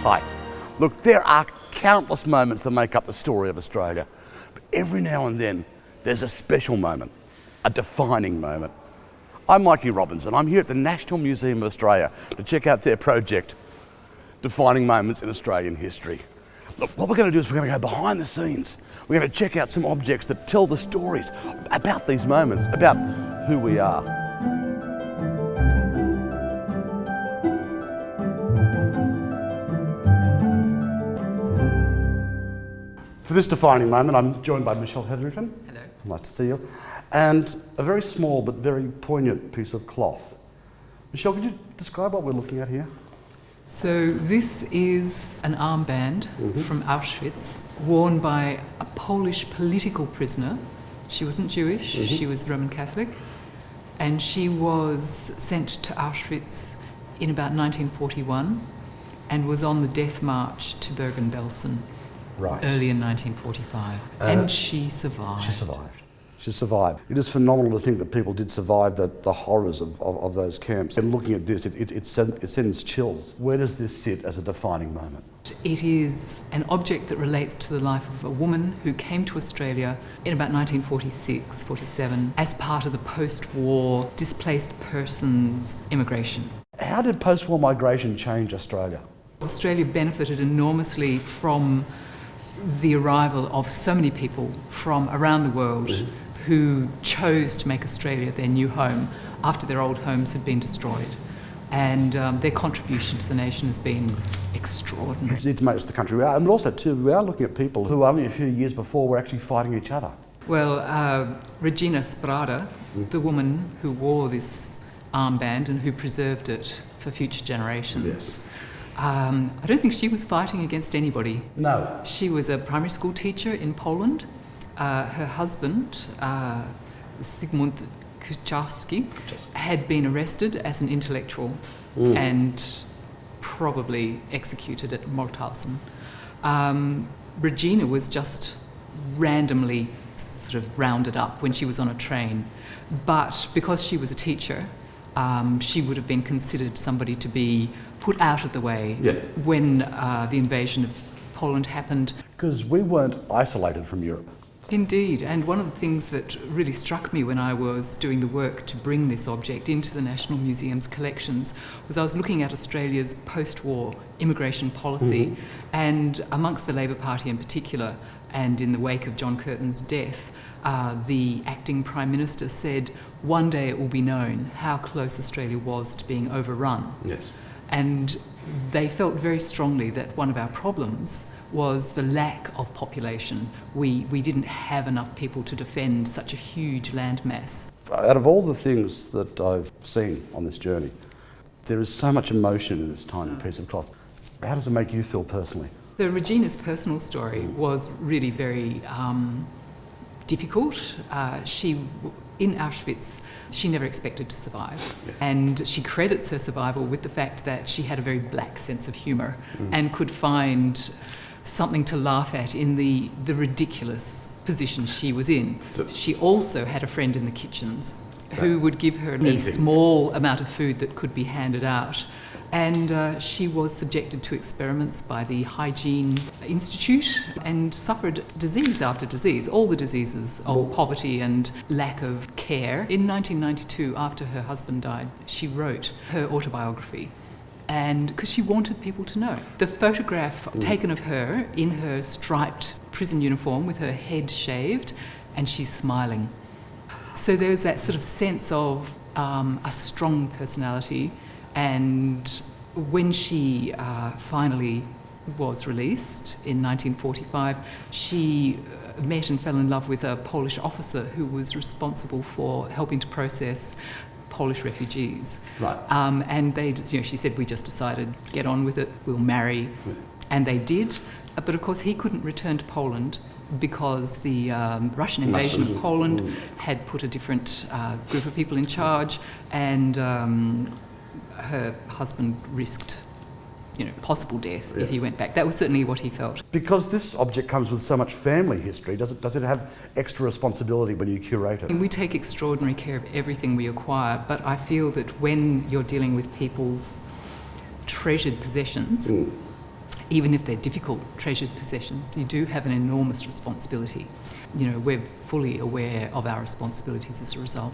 tight. Look, there are countless moments that make up the story of Australia, but every now and then there's a special moment, a defining moment. I'm Mikey Robbins and I'm here at the National Museum of Australia to check out their project, Defining Moments in Australian History. Look, what we're going to do is we're going to go behind the scenes. We're going to check out some objects that tell the stories about these moments, about who we are. For this defining moment, I'm joined by Michelle Hetherington. Hello. Nice to see you. And a very small but very poignant piece of cloth. Michelle, could you describe what we're looking at here? So this is an armband from Auschwitz, worn by a Polish political prisoner. She wasn't Jewish, she was Roman Catholic, and she was sent to Auschwitz in about 1941 and was on the death march to Bergen-Belsen early in 1945. And she survived. She survived. It is phenomenal to think that people did survive the horrors of those camps. And looking at this, it sends chills. Where does this sit as a defining moment? It is an object that relates to the life of a woman who came to Australia in about 1946, 47, as part of the post-war displaced persons immigration. How did post-war migration change Australia? Australia benefited enormously from the arrival of so many people from around the world who chose to make Australia their new home after their old homes had been destroyed. And their contribution to the nation has been extraordinary. It's made us the country we are, and also too, we are looking at people who only a few years before were actually fighting each other. Well, Regina Sprada, the woman who wore this armband and who preserved it for future generations, I don't think she was fighting against anybody. No. She was a primary school teacher in Poland. Her husband, Zygmunt Kucharski, had been arrested as an intellectual and probably executed at Mauthausen. Regina was just randomly sort of rounded up when she was on a train, but because she was a teacher, she would have been considered somebody to be put out of the way when the invasion of Poland happened. Because we weren't isolated from Europe. Indeed, and one of the things that really struck me when I was doing the work to bring this object into the National Museum's collections was I was looking at Australia's post-war immigration policy, and amongst the Labor Party in particular, and in the wake of John Curtin's death, the acting Prime Minister said, one day it will be known how close Australia was to being overrun. Yes. And they felt very strongly that one of our problems was the lack of population. We didn't have enough people to defend such a huge landmass. Out of all the things that I've seen on this journey, there is so much emotion in this tiny piece of cloth. How does it make you feel personally? So Regina's personal story was really very difficult. In Auschwitz, she never expected to survive. And she credits her survival with the fact that she had a very black sense of humour and could find something to laugh at in the ridiculous position she was in. She also had a friend in the kitchens who would give her a small amount of food that could be handed out. And she was subjected to experiments by the Hygiene Institute and suffered disease after disease, all the diseases of poverty and lack of care. In 1992, after her husband died, she wrote her autobiography, and because she wanted people to know. The photograph taken of her in her striped prison uniform with her head shaved, and she's smiling. So there's that sort of sense of a strong personality. And when she finally was released in 1945, she met and fell in love with a Polish officer who was responsible for helping to process Polish refugees. Right. And they, she said, we just decided, get on with it, we'll marry. And they did. But of course, he couldn't return to Poland because the Russian invasion of Poland had put a different group of people in charge, and her husband risked, possible death if he went back. That was certainly what he felt. Because this object comes with so much family history, does it have extra responsibility when you curate it? And we take extraordinary care of everything we acquire, but I feel that when you're dealing with people's treasured possessions, even if they're difficult, treasured possessions, you do have an enormous responsibility. You know, we're fully aware of our responsibilities as a result.